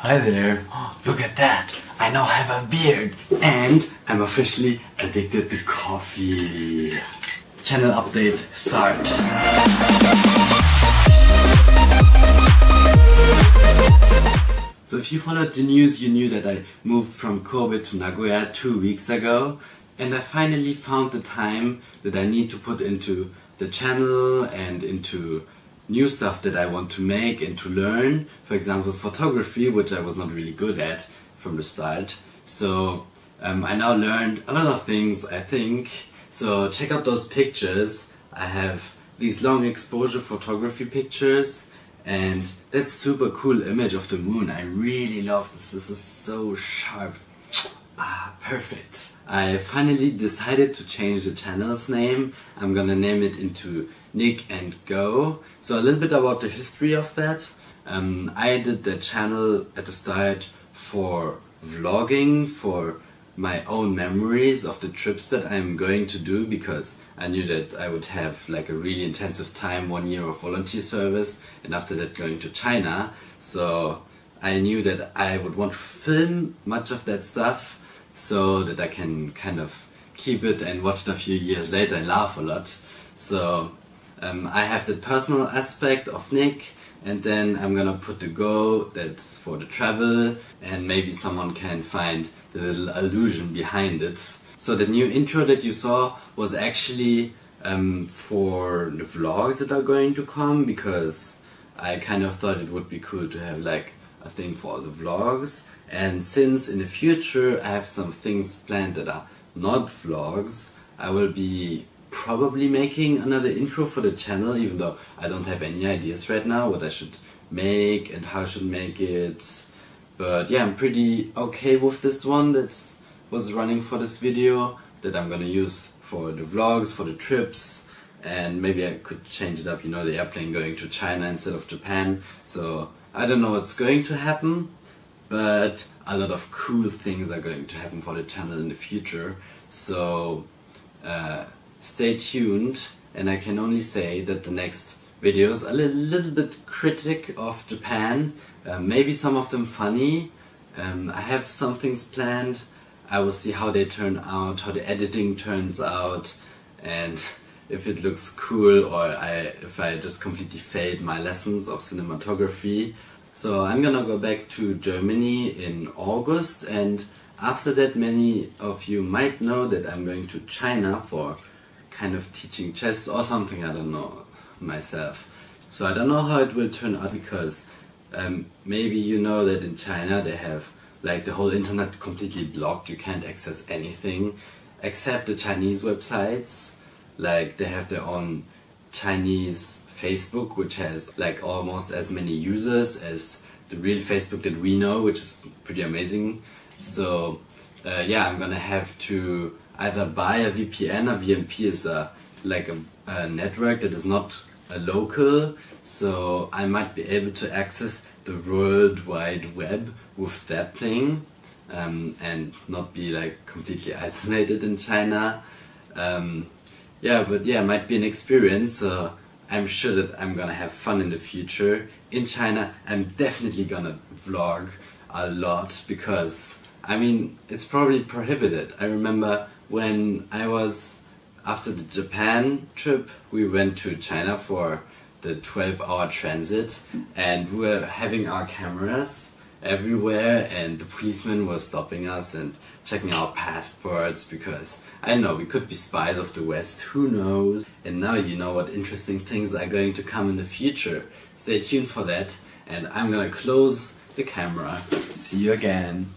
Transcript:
Hi there, look at that, I now have a beard and I'm officially addicted to coffee. Channel update, start. So if you followed the news, you knew that I moved from Kobe to Nagoya 2 weeks ago, and I finally found the time that I need to put into the channel and into new stuff that I want to make and to learn. For example, photography, which I was not really good at from the start. So I now learned a lot of things, I think. So check out those pictures. I have these long exposure photography pictures, and that's super cool image of the moon. I really love this. This is so sharp. Perfect. I finally decided to change the channel's name. I'm gonna name it into Nick and Go. So a little bit about the history of that. I did the channel at the start for vlogging, for my own memories of the trips that I'm going to do, because I knew that I would have like a really intensive time, 1 year of volunteer service, and after that going to China. So I knew that I would want to film much of that stuff so that I can kind of keep it and watch it a few years later and laugh a lot. So I have the personal aspect of Nick, and then I'm gonna put the Go, that's for the travel, and maybe someone can find the little allusion behind it. So the new intro that you saw was actually for the vlogs that are going to come, because I kind of thought it would be cool to have like a thing for all the vlogs. And since in the future I have some things planned that are not vlogs, I will be probably making another intro for the channel, even though I don't have any ideas right now what I should make and how I should make it. But yeah, I'm pretty okay with this one that was running for this video, that I'm gonna use for the vlogs, for the trips, and maybe I could change it up, you know, the airplane going to China instead of Japan. So I don't know what's going to happen, but a lot of cool things are going to happen for the channel in the future. So stay tuned, and I can only say that the next videos are a little bit critic of Japan, maybe some of them funny. I have some things planned. I will see how they turn out, how the editing turns out, and if it looks cool, or if I just completely failed my lessons of cinematography. So I'm gonna go back to Germany in August, and after that many of you might know that I'm going to China for kind of teaching chess or something, I don't know myself. So I don't know how it will turn out, because maybe you know that in China they have like the whole internet completely blocked. You can't access anything except the Chinese websites. Like they have their own Chinese Facebook, which has like almost as many users as the real Facebook that we know, which is pretty amazing. So yeah, I'm gonna have to either buy a VPN. A VMP is like a network that is not a local, so I might be able to access the World Wide Web with that thing, and not be like completely isolated in China. Yeah, but yeah, it might be an experience. So I'm sure that I'm gonna have fun in the future. In China, I'm definitely gonna vlog a lot, because I mean, it's probably prohibited. I remember when I was, after the Japan trip, we went to China for the 12-hour transit, and we were having our cameras everywhere, and the policeman was stopping us and checking our passports, because I don't know, we could be spies of the West, who knows. And now you know what interesting things are going to come in the future. Stay tuned for that, and I'm gonna close the camera. See you again.